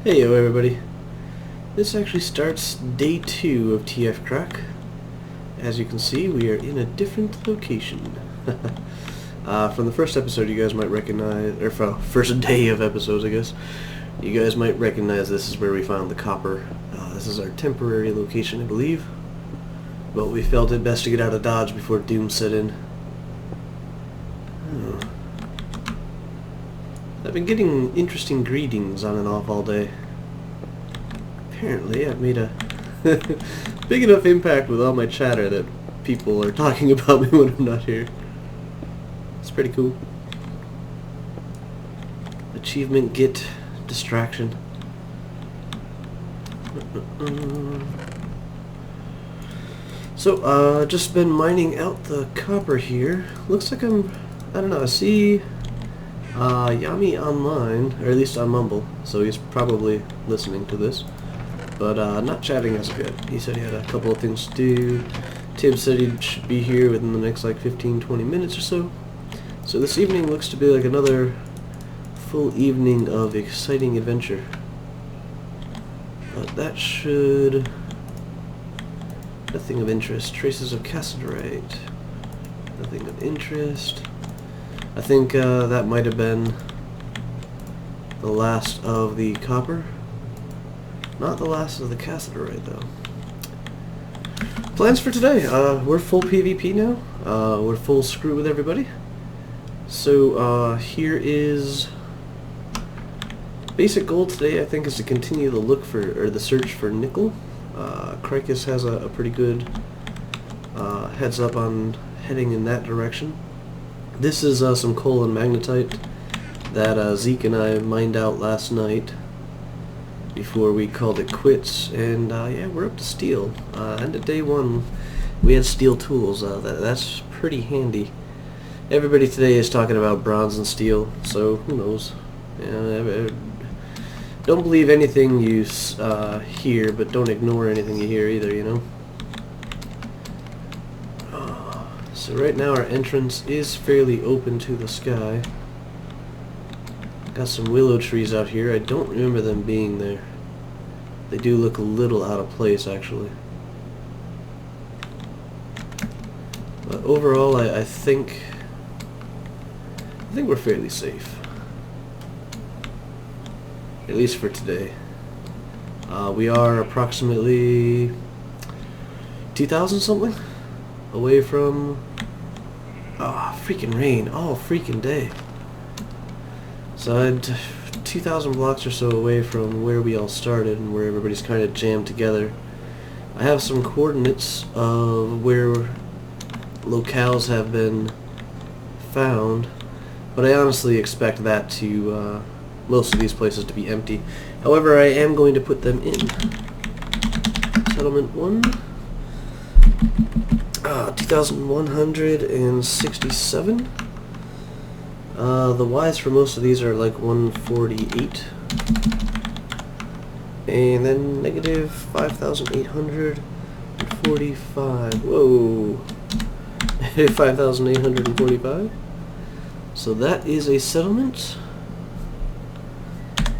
Heyo everybody. This actually starts day 2 of TerraFirmaCrack. As you can see, we are in a different location. From the first episode you guys might recognize, or first day of episodes I guess, you guys might recognize this is where we found the copper. This is our temporary location I believe, but we felt it best to get out of Dodge before doom set in. I've been getting interesting greetings on and off all day. Apparently I've made a big enough impact with all my chatter that people are talking about me when I'm not here. It's pretty cool. Achievement get distraction. So just been mining out the copper here. Looks like I don't know, I see Yami online, or at least on Mumble, so he's probably listening to this, but not chatting as of yet. He said he had a couple of things to do. Tim said he should be here within the next like 15-20 minutes or so. So this evening looks to be like another full evening of exciting adventure. But that should... Nothing of interest. Traces of cassiterite. Nothing of interest. I think that might have been the last of the copper. Not the last of the cassiterite, though. Plans for today. We're full PvP now. We're full screw with everybody. So here is... Basic goal today, I think, is to continue the look for, or the search for nickel. Kreicus has a pretty good heads up on heading in that direction. This is some coal and magnetite that Zeke and I mined out last night before we called it quits, and yeah, we're up to steel. End of day 1 we had steel tools. That's pretty handy. Everybody today is talking about bronze and steel, so who knows. Don't believe anything you hear, but don't ignore anything you hear either, you know? So right now our entrance is fairly open to the sky. Got some willow trees out here. I don't remember them being there. They do look a little out of place, actually. But overall, I think we're fairly safe. At least for today. We are approximately 2,000 something away from... Oh, freaking rain. Oh, freaking day. So I'm 2,000 blocks or so away from where we all started and where everybody's kind of jammed together. I have some coordinates of where locales have been found, but I honestly expect that to... most of these places to be empty. However, I am going to put them in. Settlement 1. 2,167. The Ys for most of these are like 148. And then negative 5,845. Whoa. 5,845. So that is a settlement.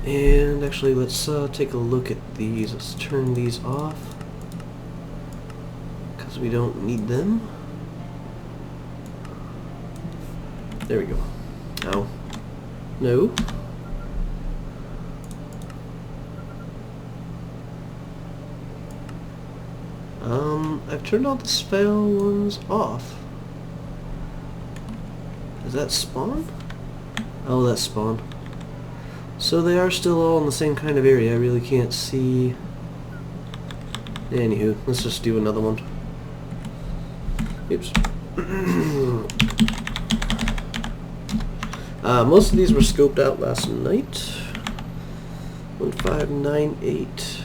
And actually, let's take a look at these. Let's turn these off, because we don't need them. There we go. Ow. No. I've turned all the spell ones off. Is that spawn? Oh, that's spawn. So they are still all in the same kind of area. I really can't see... Anywho, let's just do another one. Oops. Most of these were scoped out last night. 1598.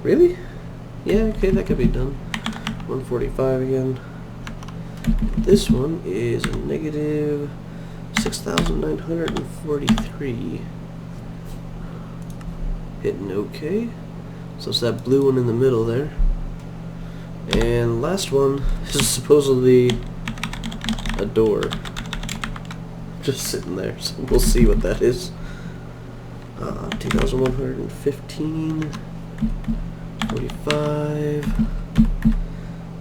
Really? Yeah, okay, that could be done. 145 again. This one is a negative 6,943. Hitting OK. So it's that blue one in the middle there. And last one is supposedly a door. Just sitting there, so we'll see what that is. 2,115, 45,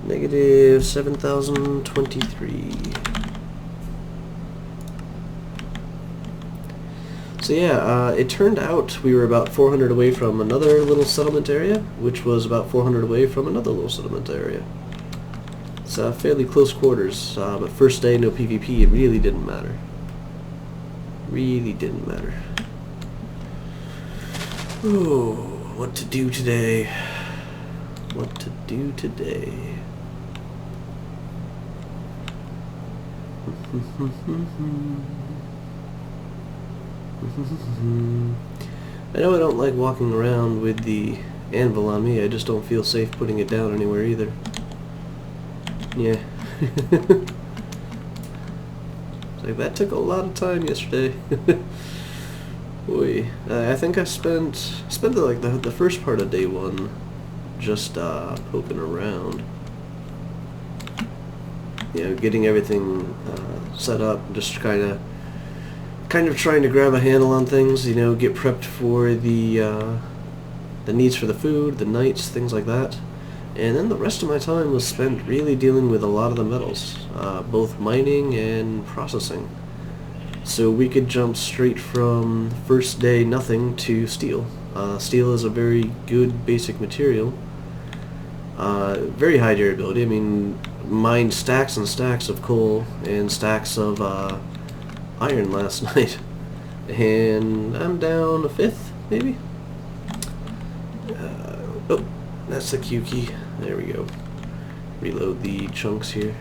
negative 7,023. So yeah, it turned out we were about 400 away from another little settlement area, which was about 400 away from another little settlement area. It's fairly close quarters, but first day, no PvP, it really didn't matter. Really didn't matter. Oh, what to do today? What to do today? I know I don't like walking around with the anvil on me, I just don't feel safe putting it down anywhere either. Yeah. It's like, that took a lot of time yesterday. Boy, I think I spent the first part of day one just poking around. You know, getting everything set up, just kind of trying to grab a handle on things, you know, get prepped for the needs for the food, the nights, things like that. And then the rest of my time was spent really dealing with a lot of the metals, both mining and processing. So we could jump straight from first day nothing to steel. Steel is a very good basic material. Very high durability. I mean, mined stacks and stacks of coal and stacks of iron last night. And I'm down a fifth, maybe? Oh, that's the Q key. There we go. Reload the chunks here.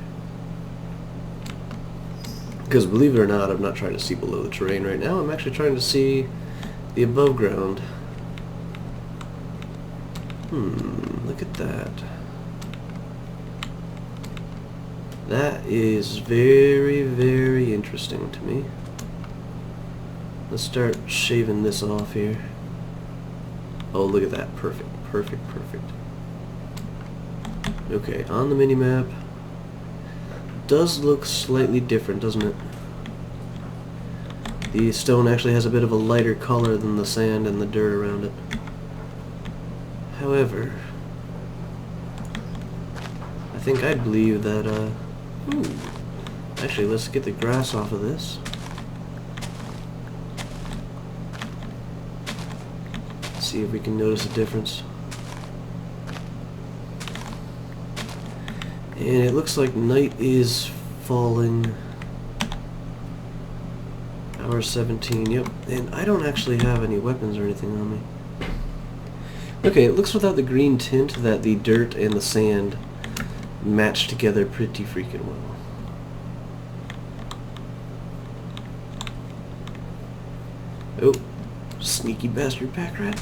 Because believe it or not, I'm not trying to see below the terrain right now. I'm actually trying to see the above ground. Look at that. That is very, very interesting to me. Let's start shaving this off here. Oh, look at that. Perfect, perfect, perfect. Okay, on the mini-map. Does look slightly different, doesn't it? The stone actually has a bit of a lighter color than the sand and the dirt around it. However, I think I'd believe that, ooh, actually, let's get the grass off of this. See if we can notice a difference. And it looks like night is falling. Hour 17, yep. And I don't actually have any weapons or anything on me. Okay, it looks without the green tint that the dirt and the sand match together pretty freaking well. Oh, sneaky bastard pack rat.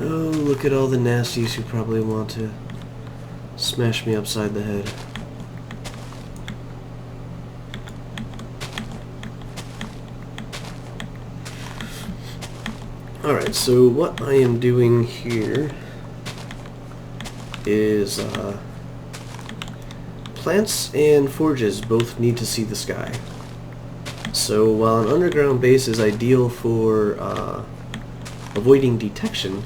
Oh, look at all the nasties who probably want to smash me upside the head. Alright, so what I am doing here is plants and forges both need to see the sky. So while an underground base is ideal for avoiding detection,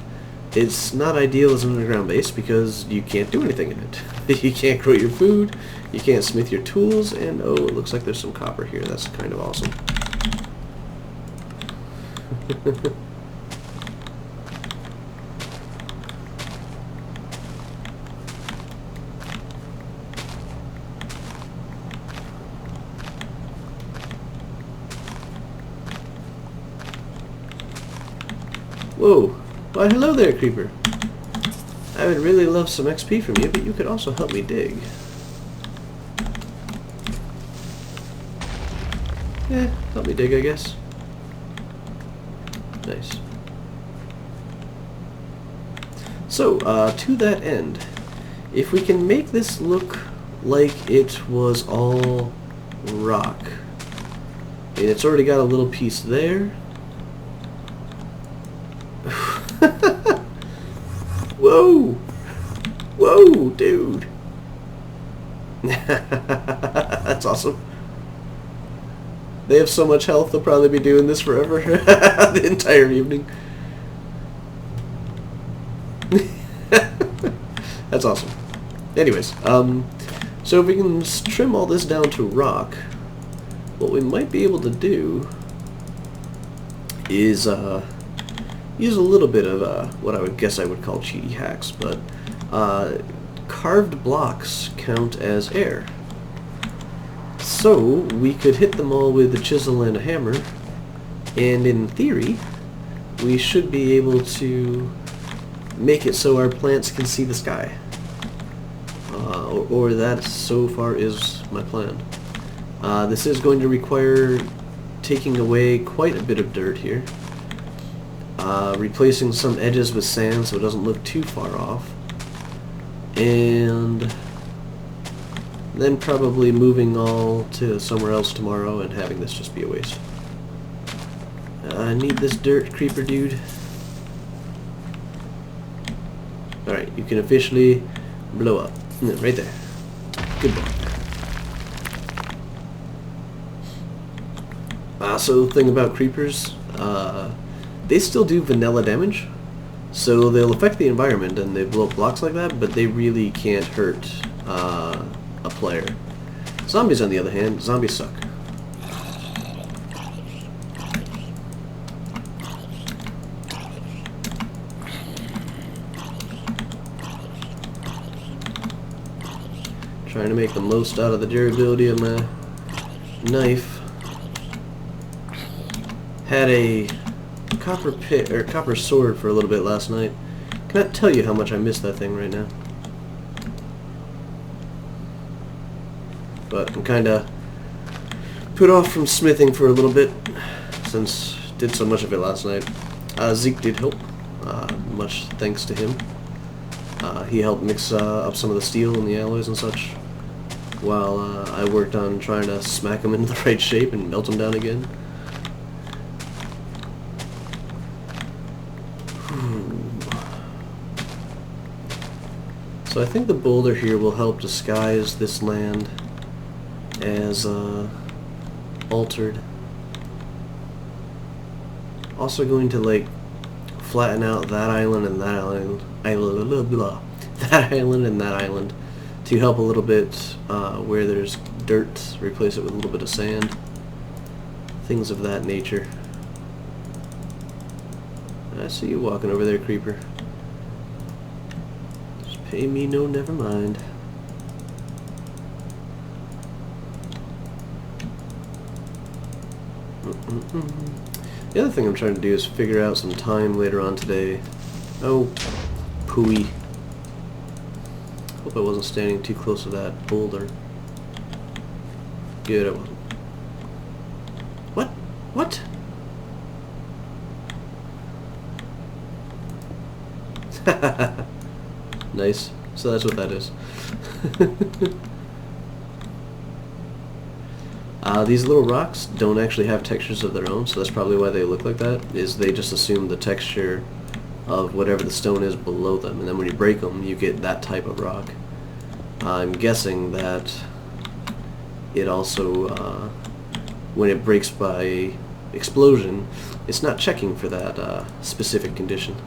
It's not ideal as an underground base because you can't do anything in it. You can't grow your food, you can't smith your tools, and oh, it looks like there's some copper here. That's kind of awesome. Whoa! Why hello there, creeper. I would really love some XP from you, but you could also help me dig. Yeah, help me dig, I guess. Nice. So, to that end, if we can make this look like it was all rock, and it's already got a little piece there. Whoa! Whoa, dude! That's awesome. They have so much health, they'll probably be doing this forever. The entire evening. That's awesome. Anyways, so if we can trim all this down to rock, what we might be able to do is use a little bit of what I would guess I would call cheaty hacks, but carved blocks count as air. So we could hit them all with a chisel and a hammer, and in theory we should be able to make it so our plants can see the sky. Or that so far is my plan. This is going to require taking away quite a bit of dirt here. Replacing some edges with sand so it doesn't look too far off, and then probably moving all to somewhere else tomorrow and having this just be a waste. I need this dirt, creeper dude. Alright, you can officially blow up. Right there. Good boy. So the thing about creepers, they still do vanilla damage, so they'll affect the environment and they blow up blocks like that, but they really can't hurt a player. Zombies, on the other hand, zombies suck. Trying to make the most out of the durability of my knife. Had a copper sword for a little bit last night. Cannot tell you how much I miss that thing right now. But I'm kinda put off from smithing for a little bit since did so much of it last night. Zeke did help. Much thanks to him. He helped mix up some of the steel and the alloys and such, while I worked on trying to smack them into the right shape and melt them down again. So I think the boulder here will help disguise this land as altered. Also going to like flatten out that island and that island, that island and that island, to help a little bit where there's dirt, replace it with a little bit of sand, things of that nature. I see you walking over there, creeper. Just pay me no never mind. The other thing I'm trying to do is figure out some time later on today. Oh, pooey. Hope I wasn't standing too close to that boulder. Good, I wasn't. What? What? Nice. So that's what that is. These little rocks don't actually have textures of their own, so that's probably why they look like that, is they just assume the texture of whatever the stone is below them, and then when you break them, you get that type of rock. I'm guessing that it also, when it breaks by explosion, it's not checking for that specific condition.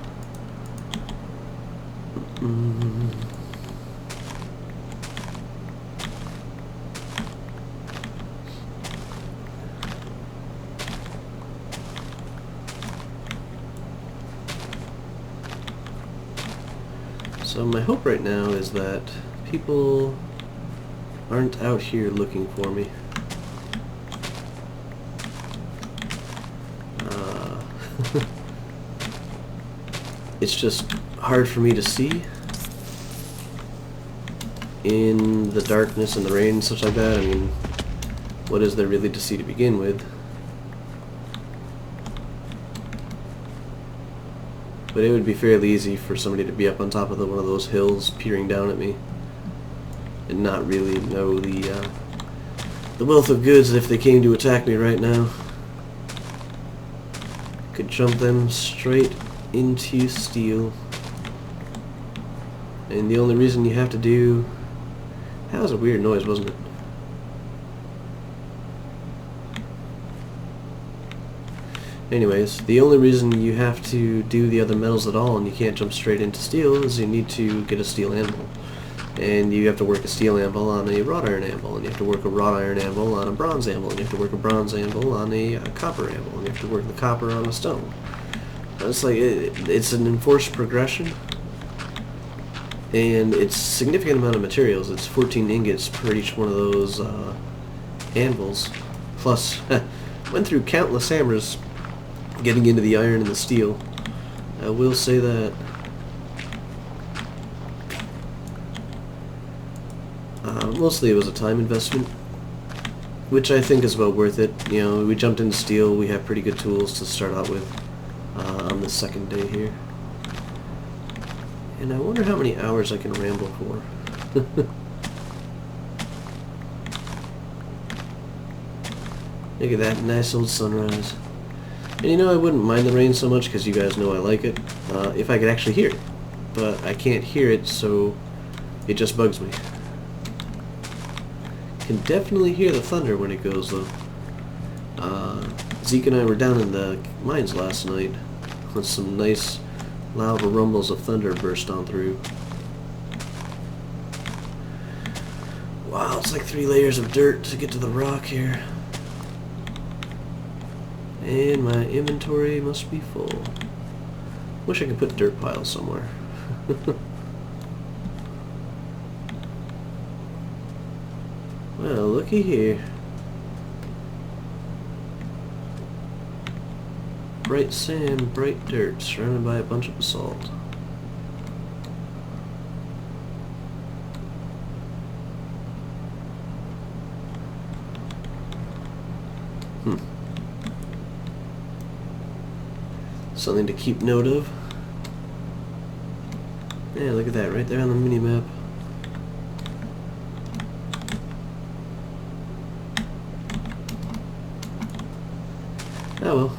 So my hope right now is that people aren't out here looking for me. It's just hard for me to see in the darkness and the rain and such like that. I mean, what is there really to see to begin with? But it would be fairly easy for somebody to be up on top of one of those hills peering down at me and not really know the wealth of goods if they came to attack me right now. Could jump them straight into steel. And the only reason you have to do... That was a weird noise, wasn't it? Anyways, the only reason you have to do the other metals at all and you can't jump straight into steel is you need to get a steel anvil. And you have to work a steel anvil on a wrought iron anvil, and you have to work a wrought iron anvil on a bronze anvil, and you have to work a bronze anvil on a copper anvil, and you have to work the copper on a stone. It's like, it's an enforced progression, and it's a significant amount of materials. It's 14 ingots per each one of those anvils. Plus, went through countless hammers getting into the iron and the steel. I will say that. Mostly it was a time investment, which I think is well worth it. You know, we jumped into steel, we have pretty good tools to start out with on the second day here. And I wonder how many hours I can ramble for. Look at that nice old sunrise. And you know, I wouldn't mind the rain so much because you guys know I like it, if I could actually hear it. But I can't hear it, so it just bugs me. Can definitely hear the thunder when it goes though. Zeke and I were down in the mines last night when some nice loud rumbles of thunder burst on through. Wow, it's like 3 layers of dirt to get to the rock here. And my inventory must be full. Wish I could put dirt piles somewhere. Well, looky here. Bright sand, bright dirt, surrounded by a bunch of basalt. Something to keep note of. Yeah, look at that, right there on the mini-map. Oh well.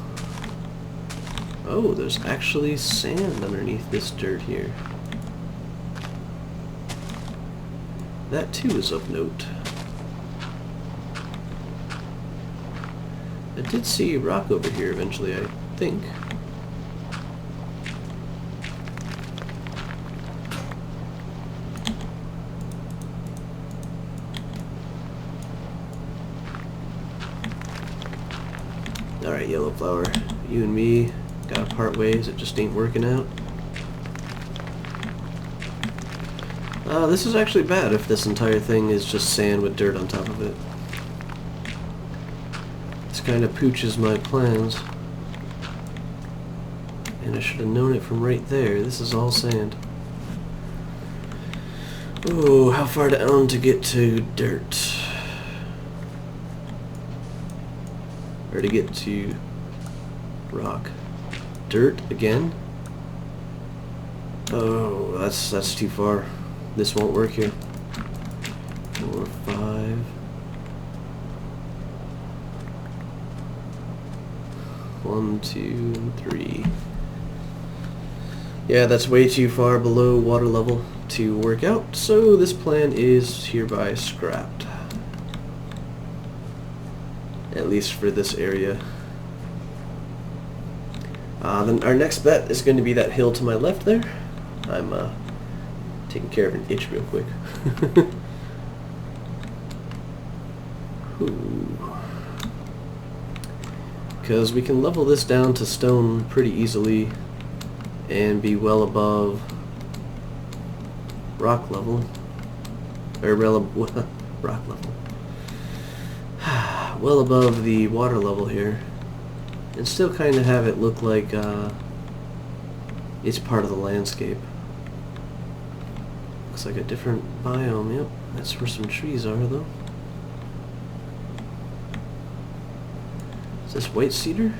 Oh, there's actually sand underneath this dirt here. That too is of note. I did see rock over here eventually, I think. Alright, Yellow Flower, you and me gotta part ways, it just ain't working out. This is actually bad if this entire thing is just sand with dirt on top of it. This kind of pooches my plans. And I should have known it from right there. This is all sand. Ooh, how far down to get to dirt? Or to get to rock. Dirt again? Oh, that's too far. This won't work here. 4, 5. 1, 2, 3. Yeah, that's way too far below water level to work out, so this plan is hereby scrapped. At least for this area. Then our next bet is going to be that hill to my left there. I'm Taking care of an itch real quick. Because we can level this down to stone pretty easily and be well above rock level. Or rock level. Well above the water level here. And still kind of have it look like it's part of the landscape. Looks like a different biome. Yep, that's where some trees are though. Is this white cedar?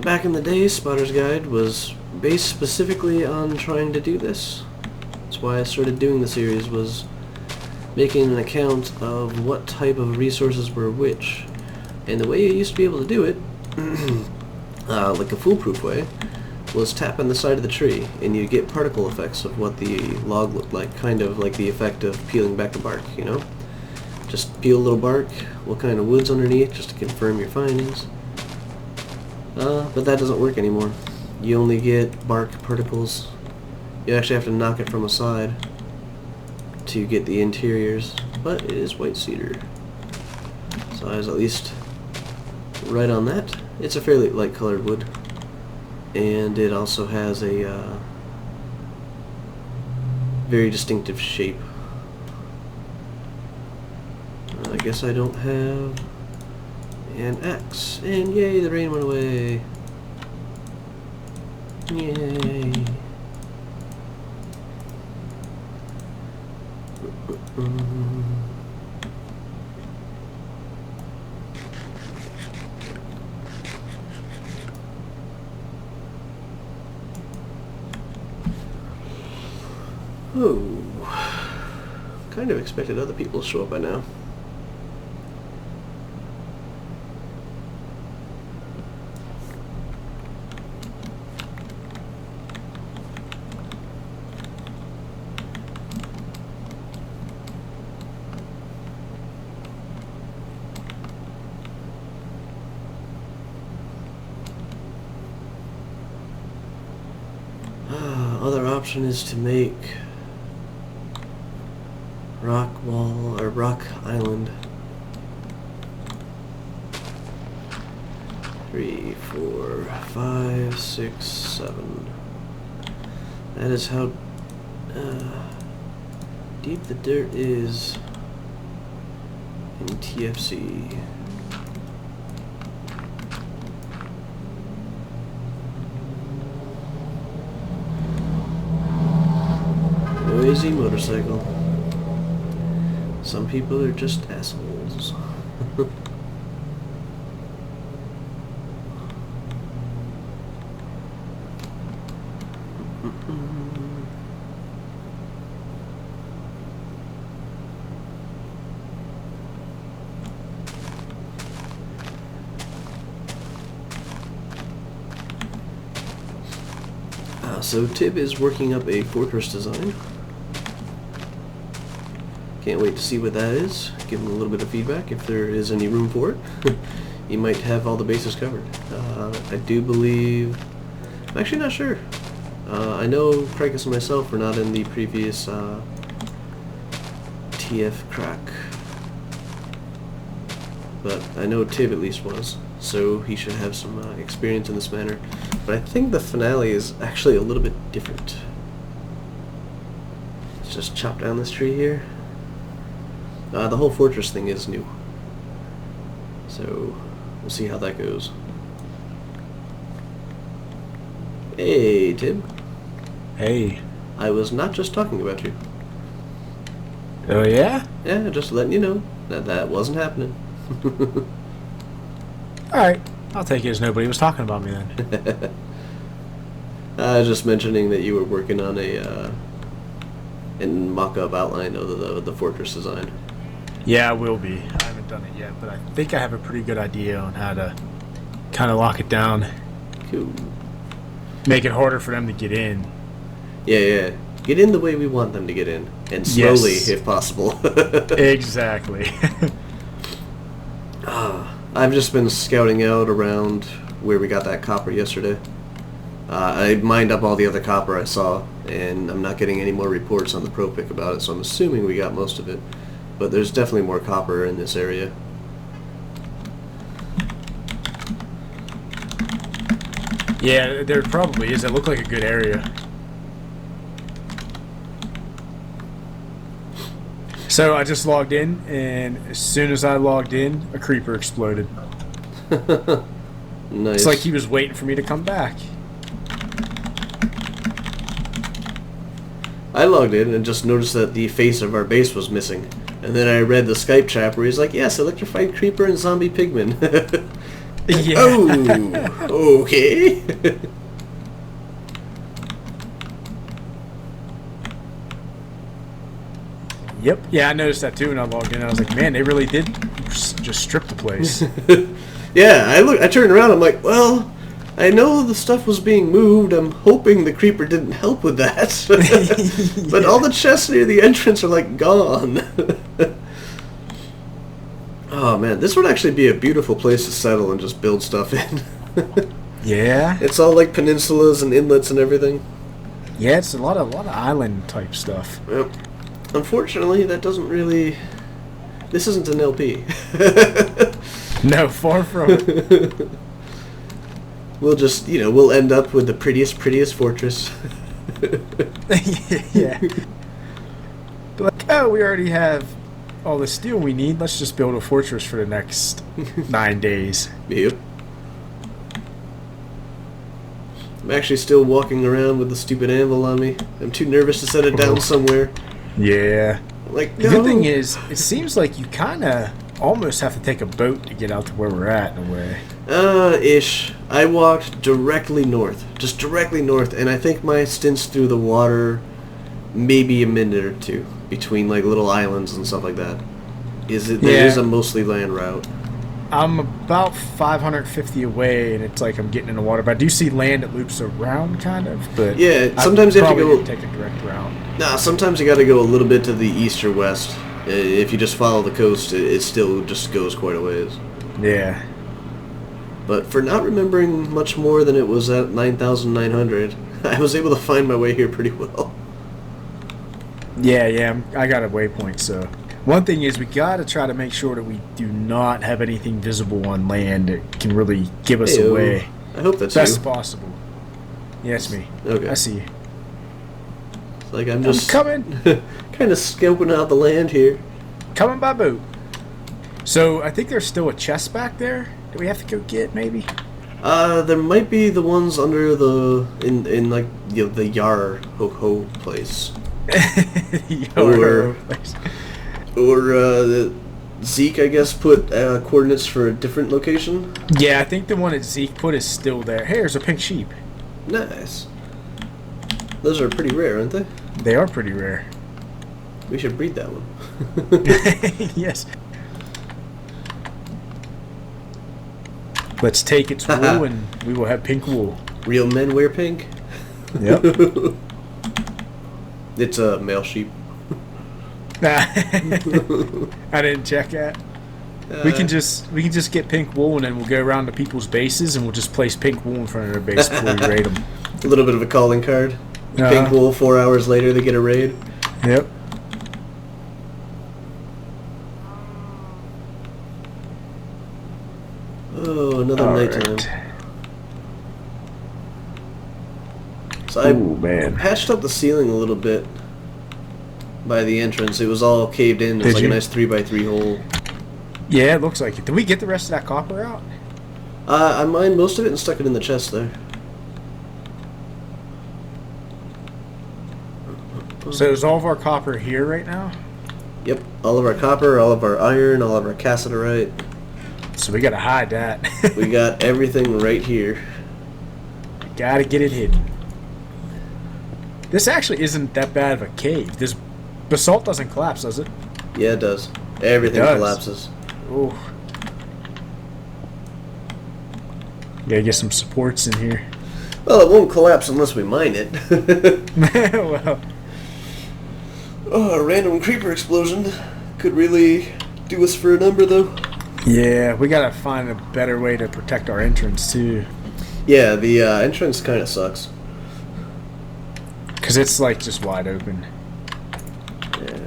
Back in the day, Spotter's Guide was based specifically on trying to do this. That's why I started doing the series, was making an account of what type of resources were which. And the way you used to be able to do it, like a foolproof way, was tap on the side of the tree, and you get particle effects of what the log looked like, kind of like the effect of peeling back the bark, you know? Just peel a little bark, what kind of wood's underneath, just to confirm your findings. But that doesn't work anymore. You only get bark particles. You actually have to knock it from the side to get the interiors, but it is white cedar. So I was at least right on that. It's a fairly light colored wood, and it also has a very distinctive shape. I guess I don't have an axe, and yay, the rain went away. Yay. Oh, kind of expected other people to show up by now. Other option is to make rock wall or rock island. 3, 4, 5, 6, 7. That is how deep the dirt is in TFC. Noisy motorcycle. Some people are just assholes. So Tib is working up a fortress design. Can't wait to see what that is. Give him a little bit of feedback if there is any room for it. He might have all the bases covered. I do believe... I'm actually not sure. I know Kreicus and myself were not in the previous TerraFirmaCrack. But I know Tib at least was, so he should have some experience in this manner. But I think the finale is actually a little bit different. Let's just chop down this tree here. The whole fortress thing is new, so we'll see how that goes. Hey, Tib. Hey. I was not just talking about you. Oh, yeah? Yeah, just letting you know that that wasn't happening. Alright, I'll take it as nobody was talking about me then. I was just mentioning that you were working on a mock-up outline of the fortress design. Yeah, I will be. I haven't done it yet, but I think I have a pretty good idea on how to kind of lock it down. Cool. Make it harder for them to get in. Yeah. Get in the way we want them to get in. And slowly, yes, if possible. Exactly. I've just been scouting out around where we got that copper yesterday. I mined up all the other copper I saw, and I'm not getting any more reports on the pro pick about it, so I'm assuming we got most of it. But there's definitely more copper in this area. Yeah, there probably is. It looked like a good area. So I just logged in, and as soon as I logged in, a creeper exploded. Nice. It's like he was waiting for me to come back. I logged in and just noticed that the face of our base was missing. And then I read the Skype chat where he's like, yes, electrified creeper and zombie pigman. Yeah. Oh, okay. Yep. Yeah, I noticed that too when I logged in. I was like, man, they really did just strip the place. Yeah, I turned around, I'm like, well, I know the stuff was being moved. I'm hoping the creeper didn't help with that. But all the chests near the entrance are like gone. Oh man, this would actually be a beautiful place to settle and just build stuff in. Yeah. It's all like peninsulas and inlets and everything. Yeah, it's a lot of island type stuff. Yep. Unfortunately, that doesn't really... This isn't an LP. No, far from it. We'll just, we'll end up with the prettiest fortress. Yeah. But like, oh, we already have all the steel we need. Let's just build a fortress for the next 9 days. Yep. I'm actually still walking around with the stupid anvil on me. I'm too nervous to set it down somewhere. Yeah. Like, The good thing is, it seems like you kind of almost have to take a boat to get out to where we're at, in a way. Ish. I walked directly north. Just directly north, and I think my stints through the water maybe a minute or two between, like, little islands and stuff like that. There is a mostly land route. I'm about 550 away, and it's like I'm getting in the water. But I do see land that loops around, kind of. But yeah, sometimes you have to go... take a direct route. Nah, sometimes you got to go a little bit to the east or west. If you just follow the coast, it still just goes quite a ways. Yeah. But for not remembering much more than it was at 9,900, I was able to find my way here pretty well. Yeah, I got a waypoint, so... One thing is, we got to try to make sure that we do not have anything visible on land that can really give us away. I hope that's best you. possible. Yeah, it's me. Okay. I see you. It's like I'm just coming. kind of scoping out the land here. Coming by boat. So, I think there's still a chest back there that we have to go get, maybe? There might be the ones under the... in like, the Yar Ho-Ho place. Or Zeke, I guess, put coordinates for a different location. Yeah, I think the one that Zeke put is still there. Hey, there's a pink sheep. Nice. Those are pretty rare, aren't they? They are pretty rare. We should breed that one. Yes. Let's take its wool and we will have pink wool. Real men wear pink? Yep. It's a male sheep. I didn't check that. We can just get pink wool and then we'll go around to people's bases and we'll just place pink wool in front of their base before we raid them. A little bit of a calling card. Pink wool, 4 hours later they get a raid. Yep. Oh, another nighttime. So I patched up the ceiling a little bit by the entrance. It was all caved in. It was like a nice 3x3 hole. Yeah, it looks like it. Did we get the rest of that copper out? I mined most of it and stuck it in the chest there. So is all of our copper here right now? Yep, all of our copper, all of our iron, all of our cassiterite. So we gotta hide that. We got everything right here. Gotta get it hidden. This actually isn't that bad of a cave. This basalt doesn't collapse, does it? Yeah, it does. Everything collapses. Ooh. Gotta get some supports in here. Well, it won't collapse unless we mine it. Well. Oh, a random creeper explosion could really do us for a number, though. Yeah, we gotta find a better way to protect our entrance too. Yeah, the entrance kind of sucks. Cause it's like just wide open. Yeah.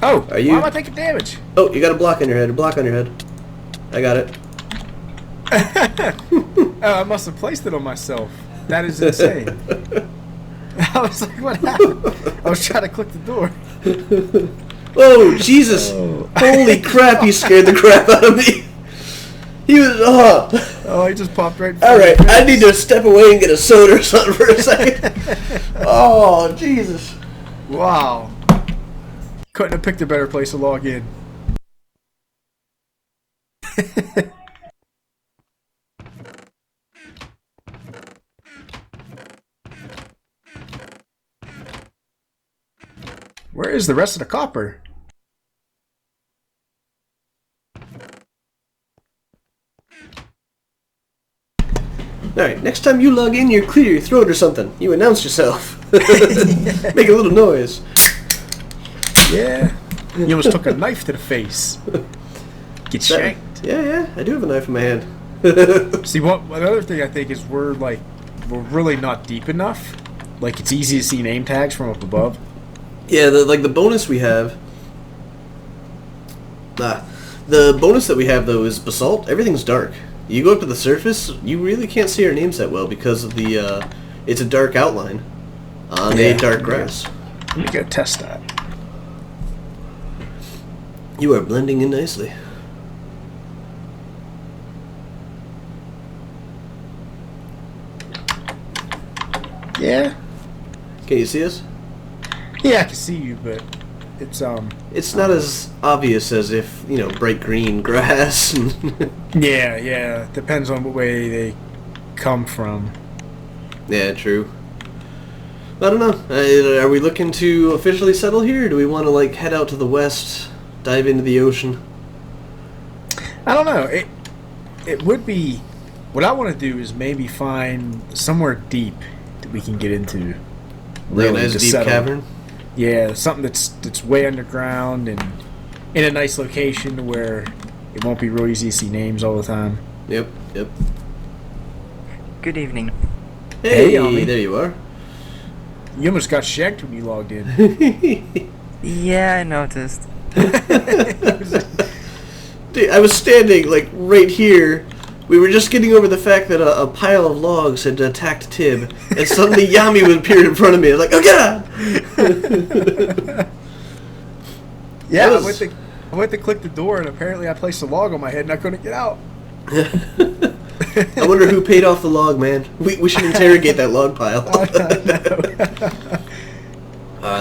Oh, Are you? why am I taking damage? Oh, you got a block on your head. A block on your head. I got it. Oh, I must have placed it on myself. That is insane. I was like, what happened? I was trying to click the door. Oh, Jesus. Oh. Holy crap, he scared the crap out of me. He was, Oh, he just popped right in All front right, of me. I need to step away and get a soda or something for a second. Oh, Jesus. Wow. Couldn't have picked a better place to log in. Where is the rest of the copper? Alright, next time you log in, you clear your throat or something. You announce yourself. Make a little noise. Yeah. You almost took a knife to the face. Get shanked. Yeah, I do have a knife in my hand. See, another thing I think is we're really not deep enough. Like, it's easy to see name tags from up above. Yeah, the bonus we have... the bonus that we have, though, is basalt. Everything's dark. You go up to the surface, you really can't see our names that well because of the, it's a dark outline on a dark grass. Let me go test that. You are blending in nicely. Yeah? Can you see us? Yeah, I can see you, but it's, It's not as obvious as if, you know, bright green grass. Yeah. Depends on what way they come from. Yeah, true. I don't know. Are we looking to officially settle here, or do we want to, like, head out to the west, dive into the ocean? I don't know. It would be... What I want to do is maybe find somewhere deep that we can get into. Like a nice deep cavern? Yeah, something that's way underground and in a nice location where it won't be real easy to see names all the time. Yep. Good evening. Hey, there you are. You almost got shanked when you logged in. Yeah, I noticed. Dude, I was standing, like, right here. We were just getting over the fact that a pile of logs had attacked Tib, and suddenly Yami would appear in front of me. I was like, oh, God! Yeah, I went to click the door, and apparently I placed a log on my head, and I couldn't get out. I wonder who paid off the log, man. We should interrogate that log pile.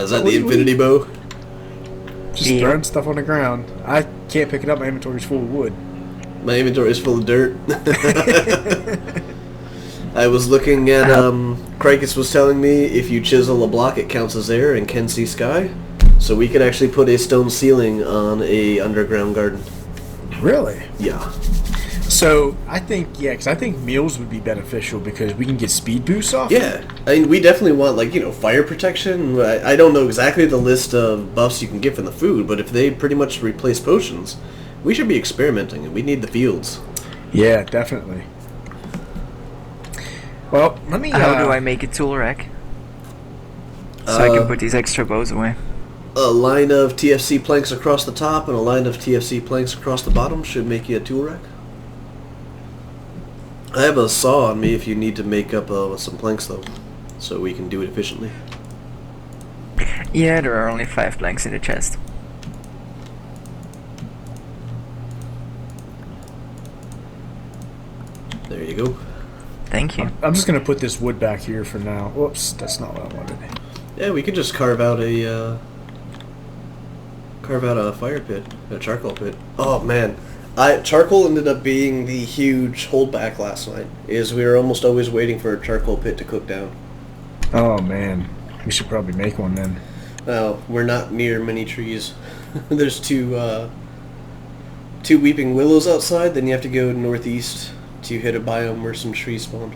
Is that the infinity bow? Just throwing stuff on the ground. I can't pick it up. My inventory's full of wood. My inventory is full of dirt. I was looking at, Kreicus was telling me if you chisel a block, it counts as air and can see sky. So we could actually put a stone ceiling on a underground garden. Really? Yeah. So, I think meals would be beneficial because we can get speed boosts off. Yeah. I mean, we definitely want, like, you know, fire protection. I don't know exactly the list of buffs you can get from the food, but if they pretty much replace potions, we should be experimenting, and we need the fields. Yeah, definitely. Well, let me... How do I make a tool rack? So I can put these extra bows away. A line of TFC planks across the top and a line of TFC planks across the bottom should make you a tool rack. I have a saw on me if you need to make up some planks, though, so we can do it efficiently. Yeah, there are only 5 planks in the chest. There you go. Thank you. I'm just going to put this wood back here for now. Whoops, that's not what I wanted. Yeah, we could just carve out a fire pit, a charcoal pit. Oh man, charcoal ended up being the huge holdback last night. Is we were almost always waiting for a charcoal pit to cook down. Oh man, we should probably make one then. Well, we're not near many trees. There's two weeping willows outside. Then you have to go northeast to hit a biome where some trees spawned.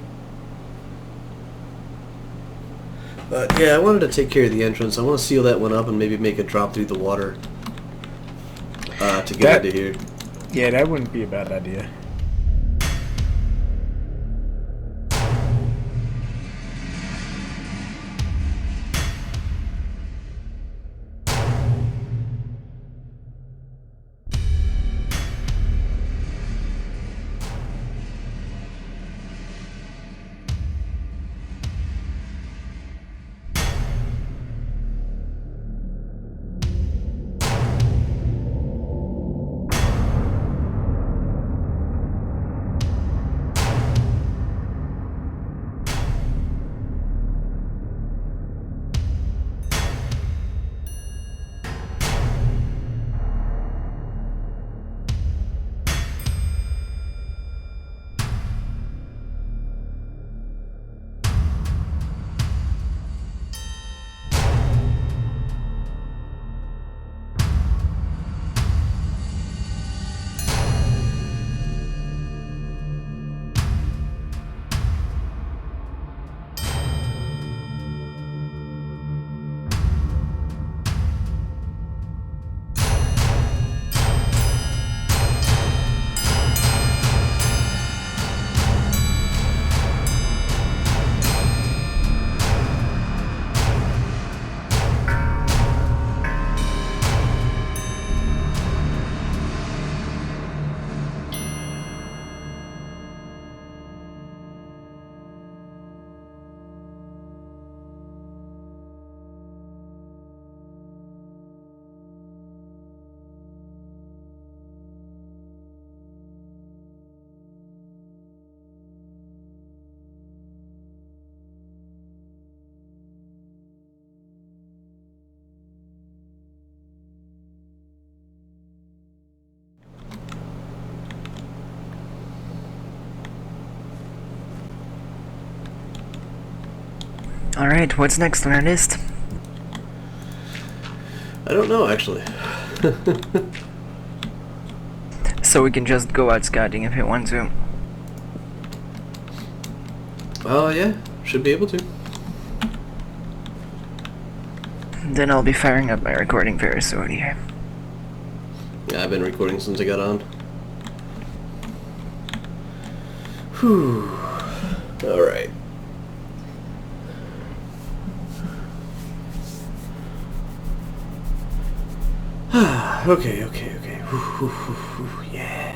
But yeah, I wanted to take care of the entrance. I want to seal that one up and maybe make a drop through the water to get into here. Yeah, that wouldn't be a bad idea. Alright, what's next on our list? I don't know, actually. So we can just go out scouting if we want to. Oh, yeah. Should be able to. Then I'll be firing up my recording very soon here. Yeah, I've been recording since I got on. Whew. Alright. Okay. Whew, yeah.